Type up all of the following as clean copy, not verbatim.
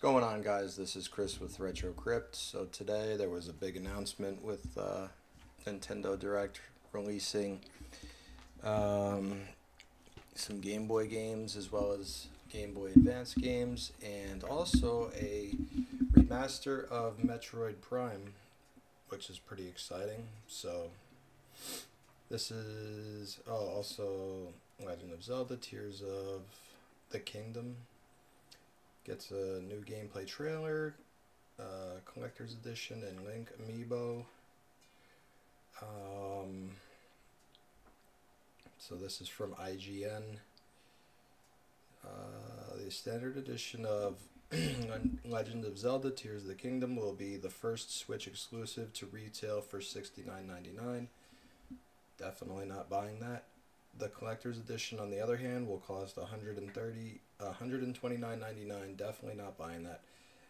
Going on, guys? This is Chris with Retro Crypt. So today there was a big announcement with Nintendo Direct releasing um, some Game Boy games as well as Game Boy Advance games, and also a remaster of Metroid Prime, which is pretty exciting. So this is also Legend of Zelda: Tears of the Kingdom gets a new gameplay trailer, collector's edition, and Link amiibo. Um, so this is from IGN. The standard edition of Legend of Zelda: Tears of the Kingdom will be the first Switch exclusive to retail for $69.99. Definitely not buying that. The collector's edition, on the other hand, will cost $129.99. Definitely not buying that.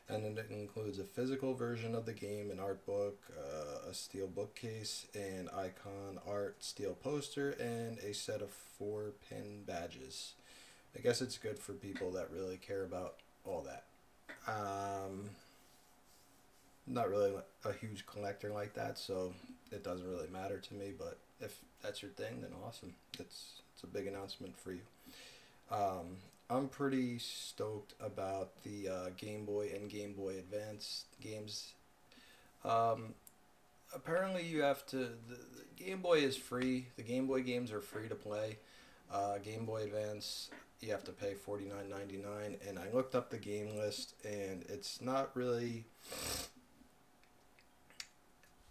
And it includes a physical version of the game, an art book, a steel bookcase, an icon art steel poster, and a set of 4-pin badges. I guess it's good for people that really care about all that. Not really a huge collector like that, so it doesn't really matter to me, but if that's your thing, then awesome. It's a big announcement for you. I'm pretty stoked about the Game Boy and Game Boy Advance games. Um, Apparently, you have to. The Game Boy is free. The Game Boy games are free to play. Game Boy Advance, you have to pay $49.99. And I looked up the game list, and it's not really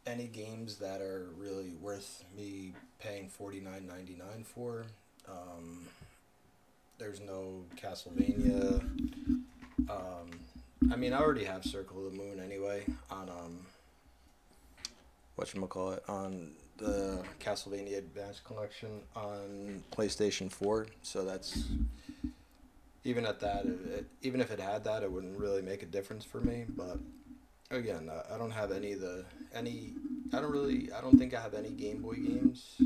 any games that are really worth me paying $49.99 for. There's no Castlevania. I mean, I already have Circle of the Moon anyway on whatchamacallit, on the Castlevania Advance Collection on PlayStation 4. So that's, even at that, even if it had that, it wouldn't really make a difference for me. But again, I don't have I don't think I have any Game Boy games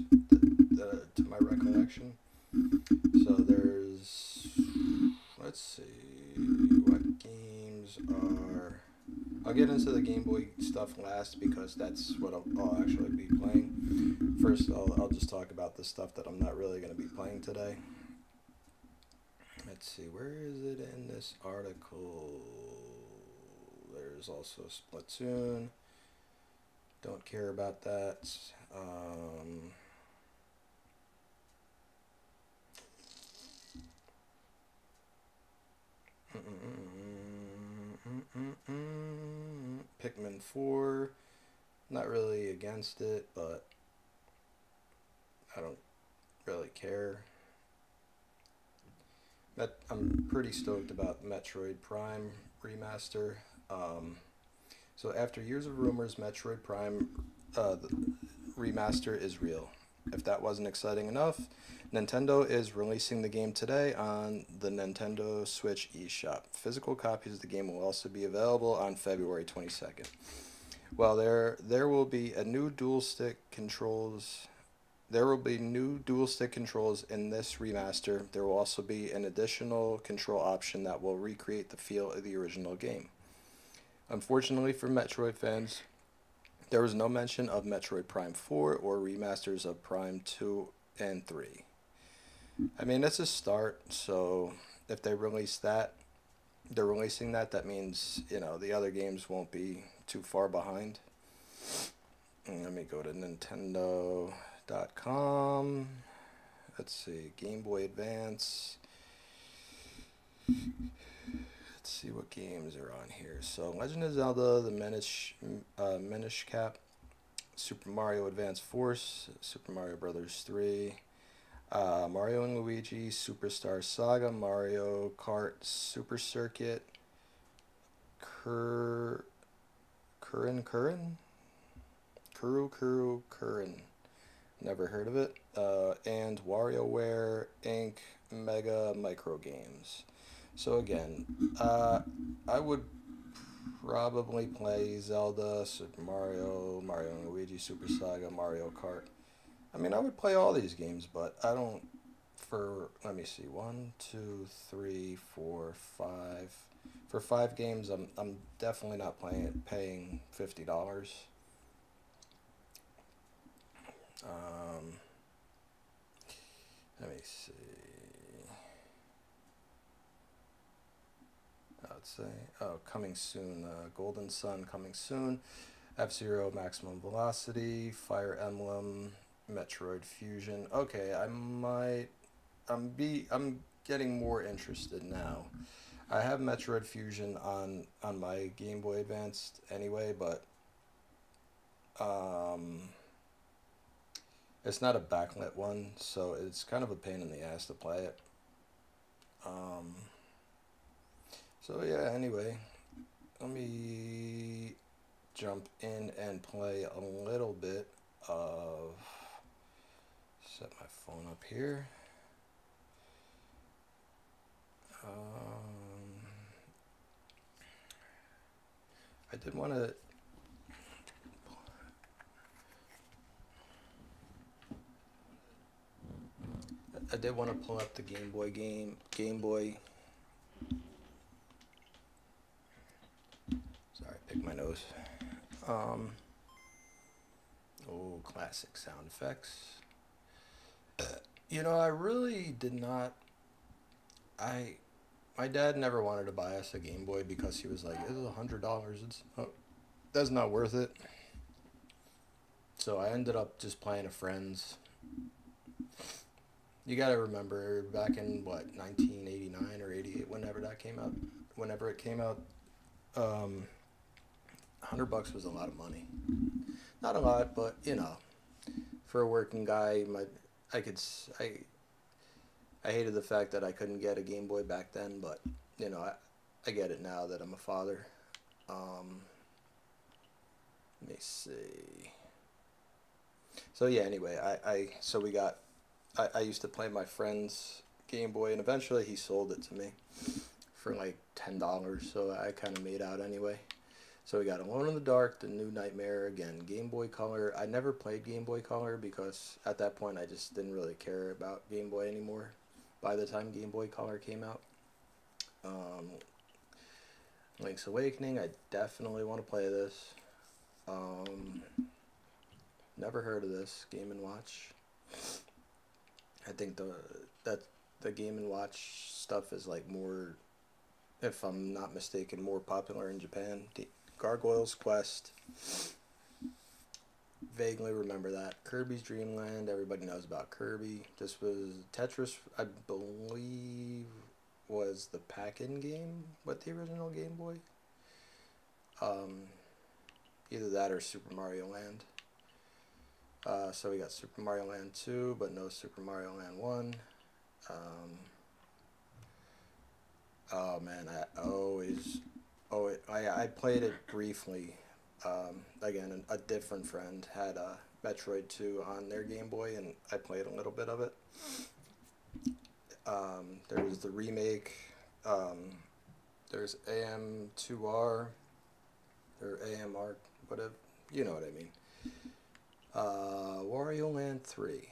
to my recollection. So let's see, what games are, I'll get into the Game Boy stuff last because that's what I'll actually be playing. First, I'll just talk about the stuff that I'm not really going to be playing today. Let's see, where is it in this article? There's also Splatoon. Don't care about that. Pikmin 4. Not really against it, but I don't really care. I'm pretty stoked about Metroid Prime remaster. So after years of rumors, Metroid Prime the remaster is real. If that wasn't exciting enough, Nintendo is releasing the game today on the Nintendo Switch eShop. Physical copies of the game will also be available on February 22nd. Well, there will be a new dual stick controls. There will be new dual stick controls in this remaster. There will also be an additional control option that will recreate the feel of the original game. Unfortunately for Metroid fans, there was no mention of Metroid Prime 4 or remasters of Prime 2 and 3. I mean, it's a start, so if they release that, they're releasing that, that means, the other games won't be too far behind. And let me go to Nintendo.com. Let's see, Game Boy Advance. Let's see what games are on here. So, Legend of Zelda, the Minish Cap, Super Mario Advance Force, Super Mario Brothers 3, Mario and Luigi, Superstar Saga, Mario Kart Super Circuit, Kuru Kurin. Never heard of it. And WarioWare Inc. Mega Micro Games. So again, I would probably play Zelda, Super Mario, Mario and Luigi, Super Saga, Mario Kart. I mean, I would play all these games, but I don't, let me see, 1, 2, 3, 4, 5, For 5 games, I'm definitely not paying $50. Um, Let me see. I'd say, oh, coming soon. Golden Sun coming soon. F-Zero Maximum Velocity. Fire Emblem. Metroid Fusion. Okay, I'm getting more interested now. I have Metroid Fusion on my Game Boy Advanced anyway, but um, it's not a backlit one, so it's kind of a pain in the ass to play it. Um, so yeah, anyway, let me jump in and play a little bit of, set my phone up here. I did want to, pull up the Game Boy. Sorry, pick my nose. Oh, classic sound effects. You know, I really did not. My dad never wanted to buy us a Game Boy because he was like, "This is $100. That's not worth it." So I ended up just playing a friend's. You gotta remember back in what 1989 or '88, whenever it came out, $100 was a lot of money. Not a lot, but you know, for a working guy, I could I hated the fact that I couldn't get a Game Boy back then, but you know, I get it now that I'm a father. Let me see. So yeah, anyway, I used to play my friend's Game Boy, and eventually he sold it to me for like $10, so I kind of made out anyway. So we got Alone in the Dark, The New Nightmare, again, Game Boy Color. I never played Game Boy Color because at that point I just didn't really care about Game Boy anymore by the time Game Boy Color came out. Link's Awakening, I definitely want to play this. Never heard of this, Game & Watch. I think the Game & Watch stuff is like more, if I'm not mistaken, more popular in Japan. Gargoyle's Quest. Vaguely remember that. Kirby's Dream Land. Everybody knows about Kirby. This was Tetris, I believe, was the pack-in game with the original Game Boy. Either that or Super Mario Land. So we got Super Mario Land 2, but no Super Mario Land 1. Oh man, I played it briefly. Again, a different friend had Metroid 2 on their Game Boy, and I played a little bit of it. There was the remake. There's AM2R, or AMR, whatever. You know what I mean. Wario Land 3.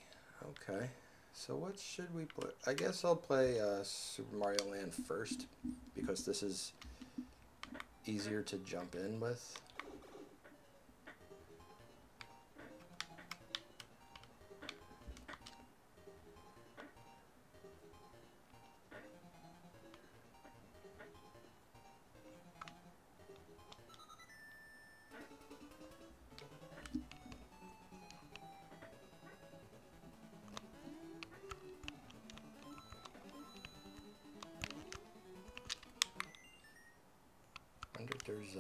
Okay. So what should we play? I guess I'll play Super Mario Land first, because this is easier to jump in with. I wonder if there's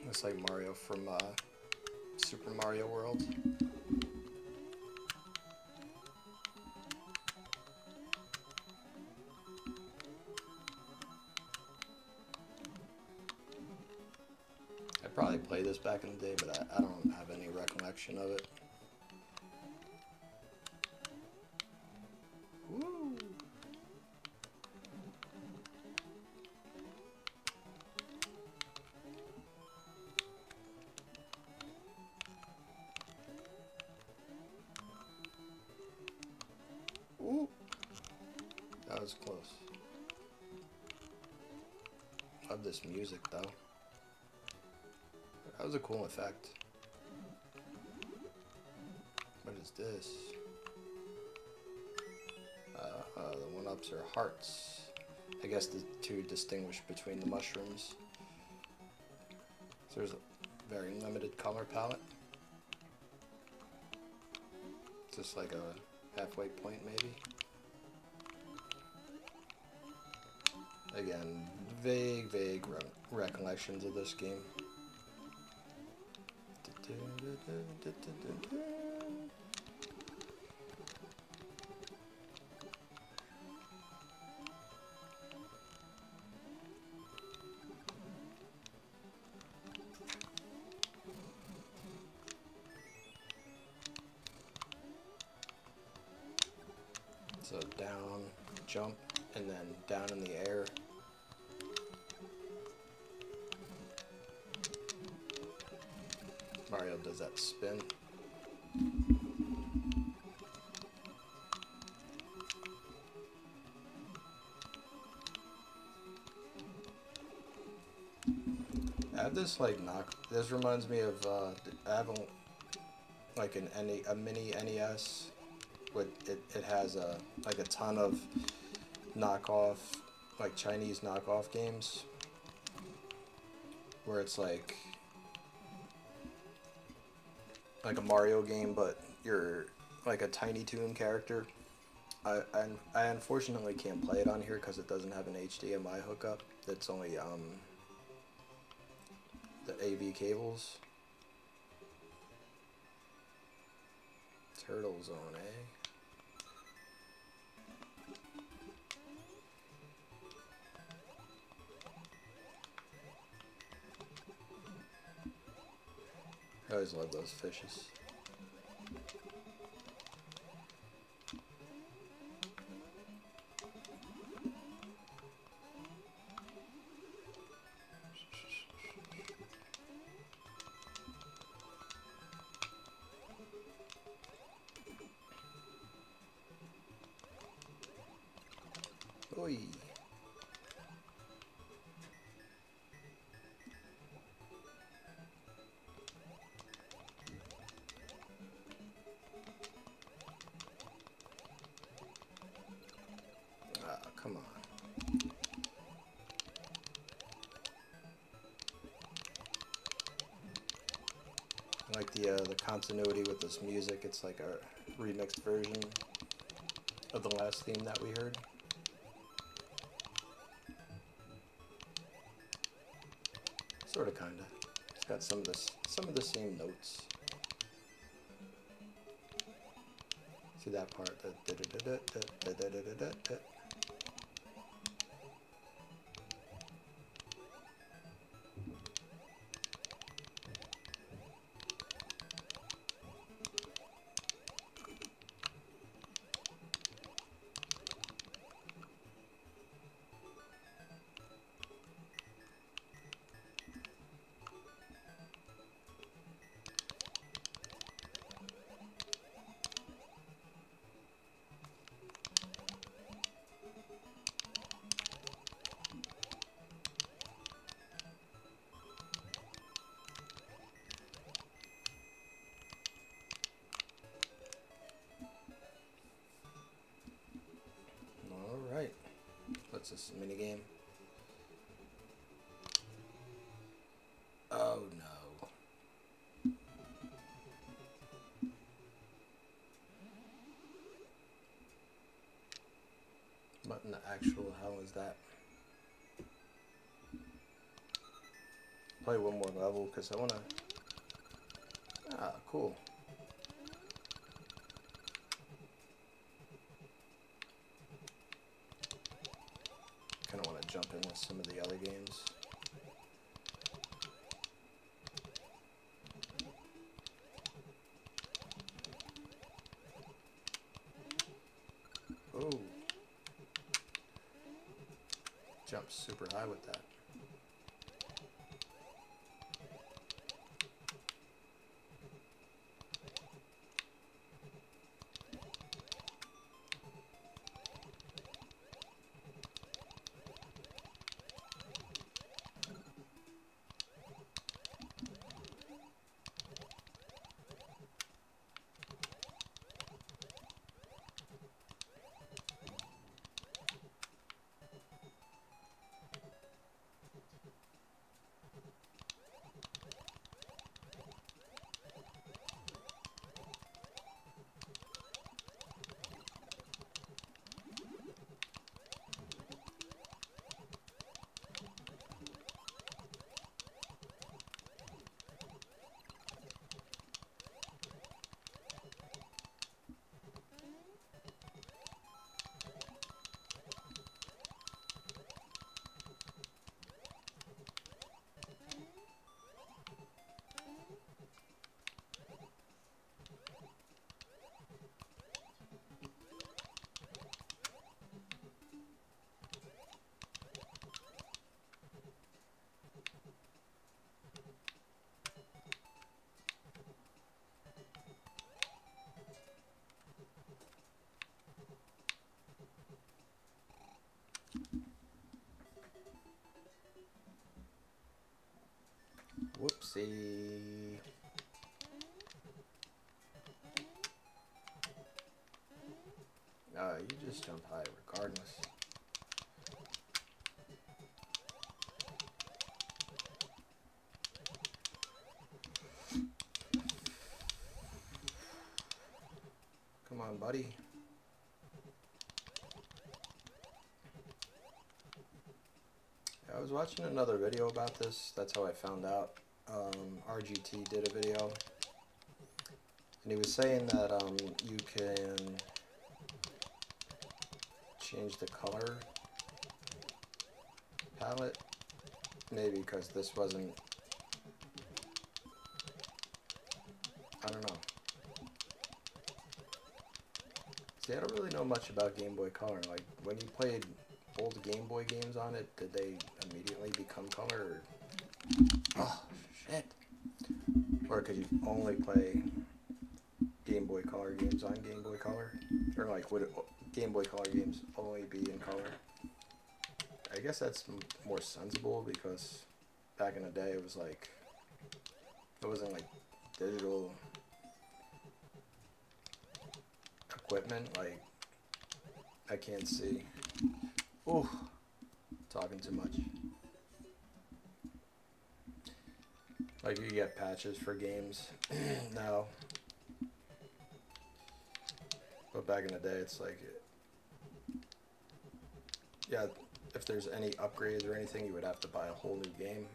looks like Mario from Super Mario World. probably played this back in the day, but I don't have any recollection of it. Woo! Ooh! That was close. Love this music though. That was a cool effect. What is this? The one-ups are hearts. I guess to distinguish between the mushrooms. So there's a very limited color palette. Just like a halfway point maybe. Again, vague recollections of this game. So down, jump, and then down in the air. Mario does that spin. I have this like this reminds me of I have like a mini NES with it has like a ton of knockoff, like Chinese knockoff games where it's like a Mario game, but you're like a Tiny Toon character. I unfortunately can't play it on here because it doesn't have an HDMI hookup. It's only the AV cables. Turtle Zone, eh? I always love those fishes. Oi. Come on. I like the continuity with this music. It's like a remixed version of the last theme that we heard. Sorta, kinda. It's got some of the same notes. See that part? Alright. What's this mini game? Oh no. What in the actual hell is that? Play one more level because I want to... Ah, cool. Kind of want to jump in with some of the other games. jump super high with that. Whoopsie. You just jump high regardless. Come on, buddy. I was watching another video about this. That's how I found out. RGT did a video, and he was saying that you can change the color palette, maybe because this wasn't, I don't know. See, I don't really know much about Game Boy Color. Like, when you played old Game Boy games on it, did they immediately become color? Or... Oh, shit. Or could you only play Game Boy Color games on Game Boy Color? Or, like, would Game Boy Color games only be in color? I guess that's more sensible, because back in the day it was like, it wasn't like digital equipment. Like, I can't see. Ooh, talking too much. Like, you get patches for games now. But back in the day, it's like, yeah, if there's any upgrades or anything, you would have to buy a whole new game.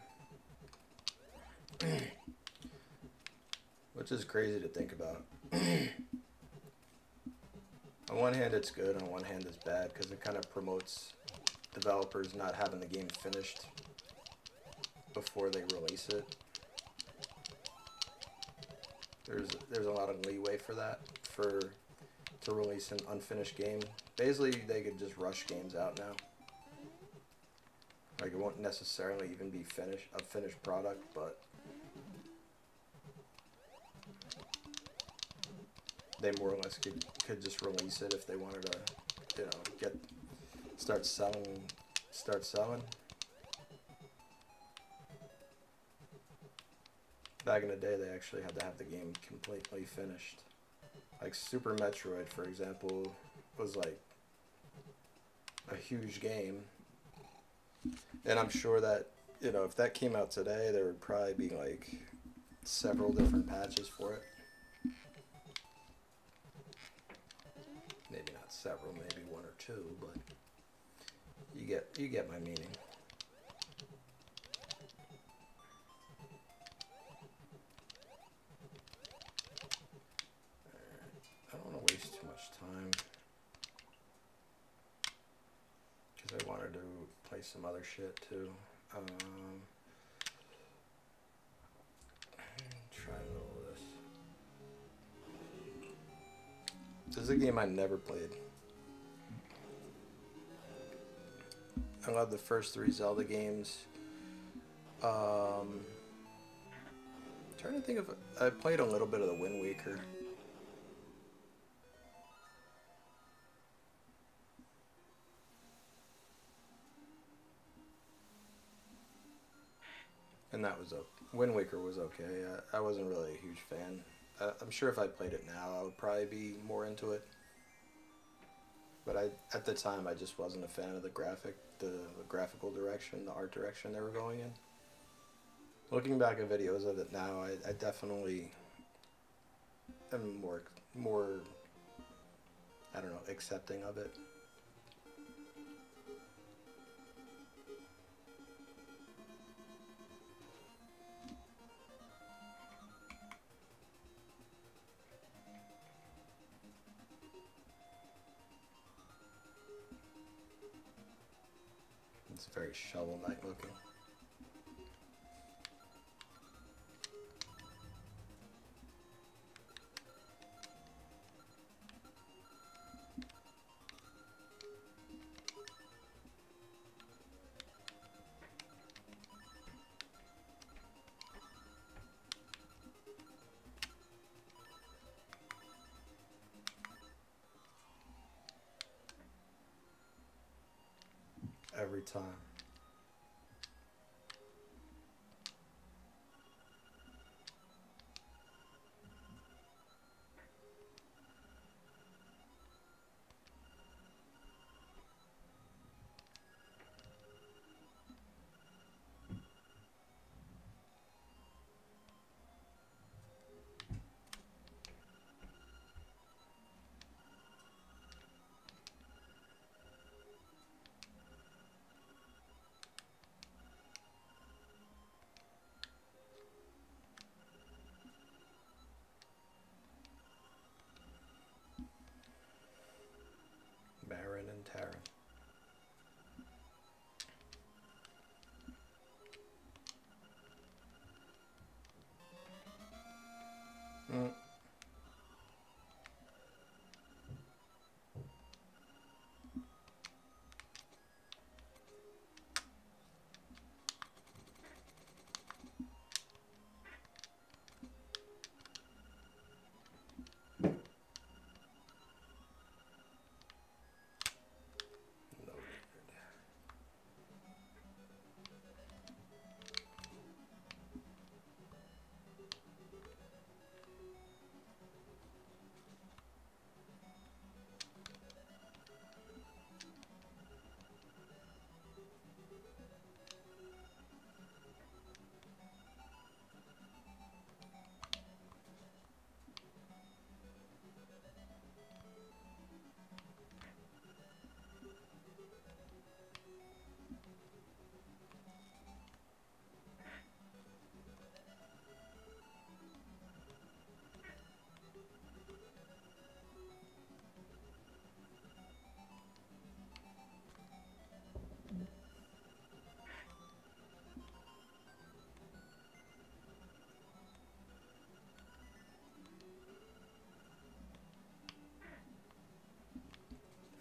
Which is crazy to think about. On one hand, it's good. On one hand, it's bad, because it kind of promotes developers not having the game finished before they release it. There's a lot of leeway for that, to release an unfinished game. Basically, they could just rush games out now. Like, it won't necessarily even be a finished product, but they more or less could just release it if they wanted to, you know, start selling. Back in the day, they actually had to have the game completely finished. Like, Super Metroid, for example, was like a huge game. And I'm sure that, you know, if that came out today, there would probably be like several different patches for it. Maybe not several, maybe one or two, but you get my meaning. I don't want to waste too much time, because I wanted to play some other shit too. Try all this. This is a game I never played. I love the first three Zelda games. Trying to think of, I played a little bit of the Wind Waker. And that was Wind Waker was okay. I wasn't really a huge fan. I'm sure if I played it now, I would probably be more into it. But at the time, I just wasn't a fan of the graphical direction, the art direction they were going in. Looking back at videos of it now, I definitely am more, I don't know, accepting of it. It's very Shovel Knight looking. Every time. Baron and Taran. Mm.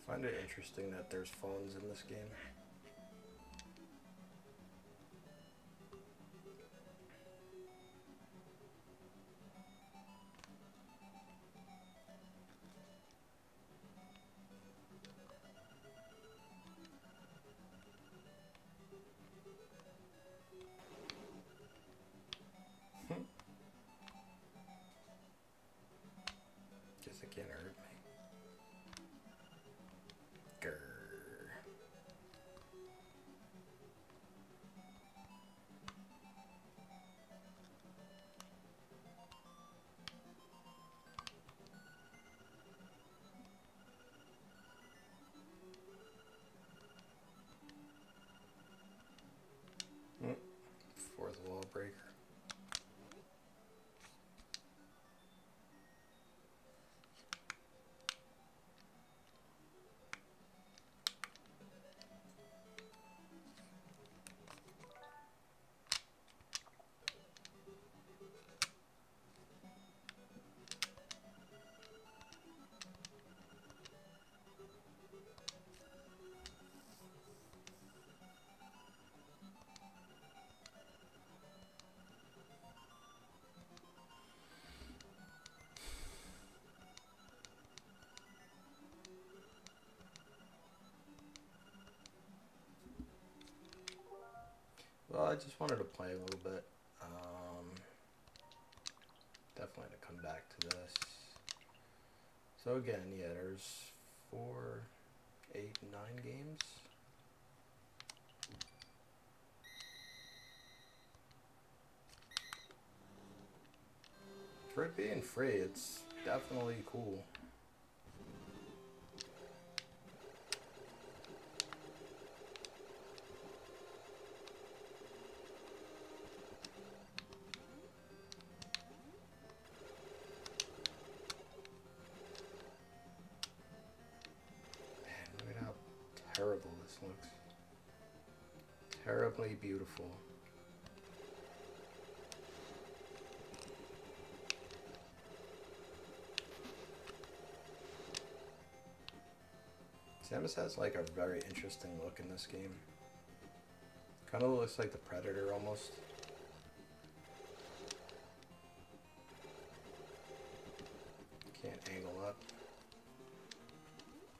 I find it interesting that there's phones in this game. Guess it can't hurt me. Grr. Fourth wall breaker. Well, I just wanted to play a little bit. Definitely to come back to this. So again, yeah, there's 4, 8, 9 games. For it being free, it's definitely cool. Man, look at how terrible this looks. Terribly beautiful. Samus has like a very interesting look in this game. Kind of looks like the Predator almost. Can't angle up.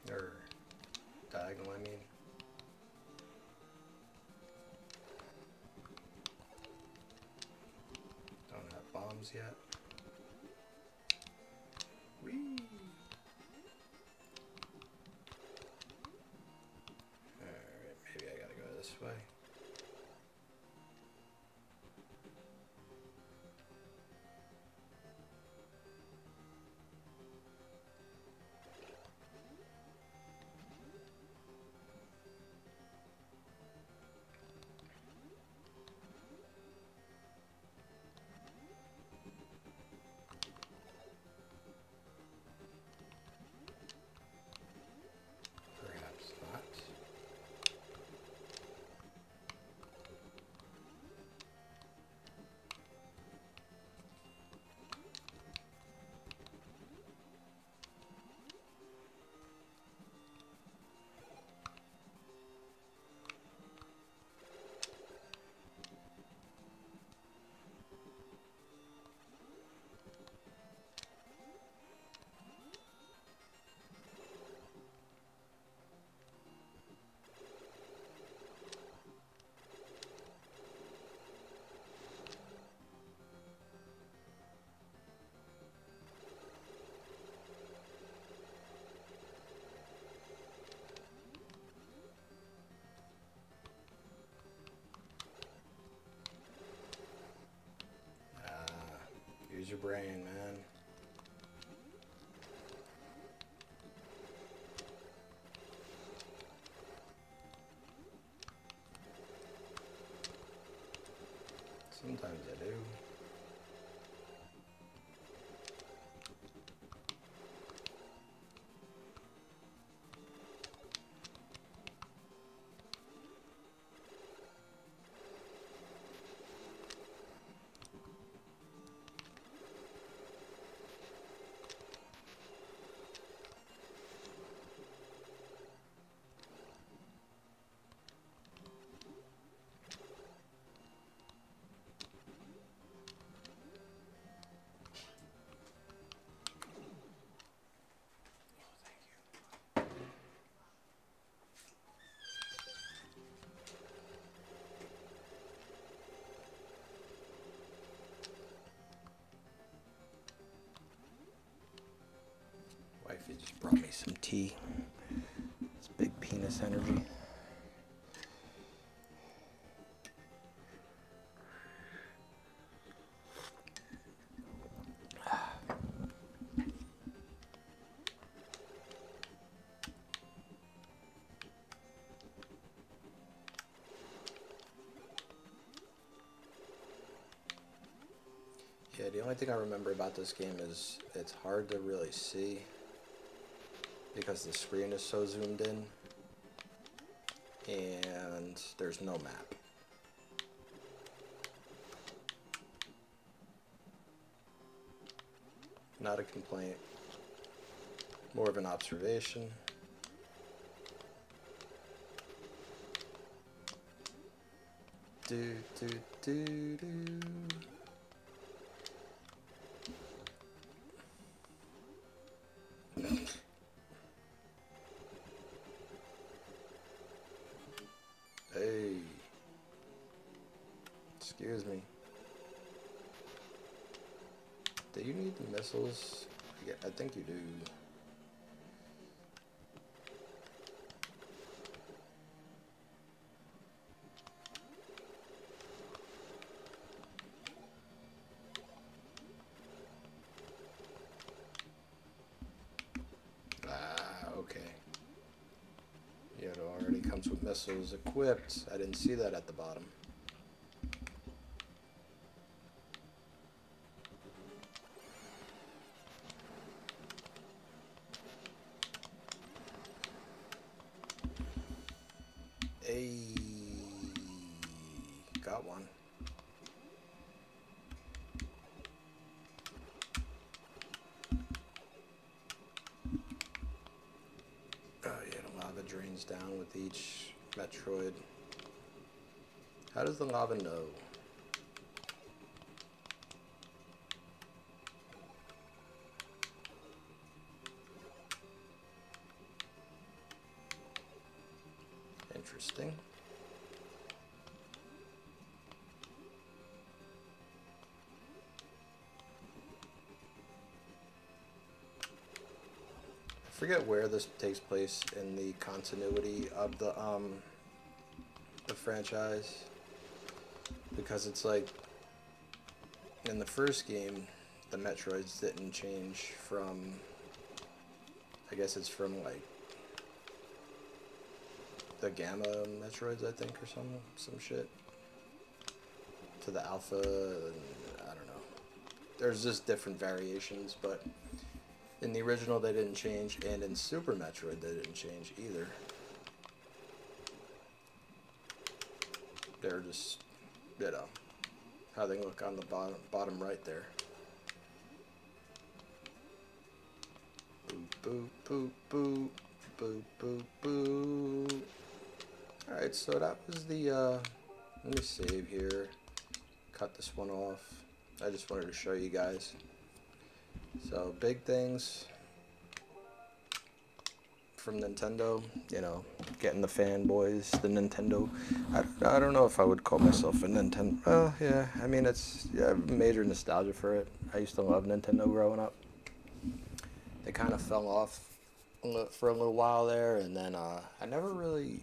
Or diagonal, I mean. Don't have bombs yet. Whee! Alright, maybe I gotta go this way. Perhaps not. Use your brain, man. Sometimes I do. Wifey just brought me some tea. It's big penis energy. Yeah, the only thing I remember about this game is it's hard to really see because the screen is so zoomed in and there's no map. Not a complaint, more of an observation. Do, do, do, do. Hey. Excuse me. Do you need the missiles? Yeah, I think you do. Okay. Yeah, it already comes with missiles equipped. I didn't see that at the bottom. Hey, got one. Oh yeah, the lava drains down with each Metroid. How does the lava know? Interesting. I forget where this takes place in the continuity of the franchise, because it's like in the first game the Metroids didn't change from, I guess it's from like the Gamma Metroids, I think, or some shit, to the Alpha, and I don't know. There's just different variations, but in the original they didn't change, and in Super Metroid they didn't change either. They're just, you know, how they look on the bottom right there. Boop, boop, boop, boop, boop, boop, boop. Alright, so that was the, let me save here. Cut this one off. I just wanted to show you guys. So, big things from Nintendo, you know, getting the fanboys, the Nintendo. I don't know if I would call myself a Nintendo. Well, yeah, I mean, it's, yeah, I have major nostalgia for it. I used to love Nintendo growing up. They kind of fell off for a little while there, and then I never really,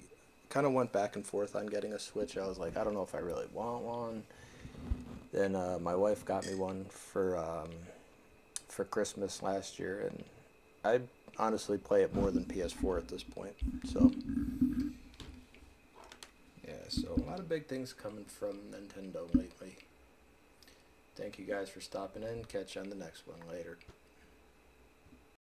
kind of went back and forth on getting a Switch. I was like, I don't know if I really want one. Then my wife got me one for Christmas last year, and I honestly play it more than PS4 at this point. So yeah, so a lot of big things coming from Nintendo lately. Thank you guys for stopping in. Catch you on the next one later.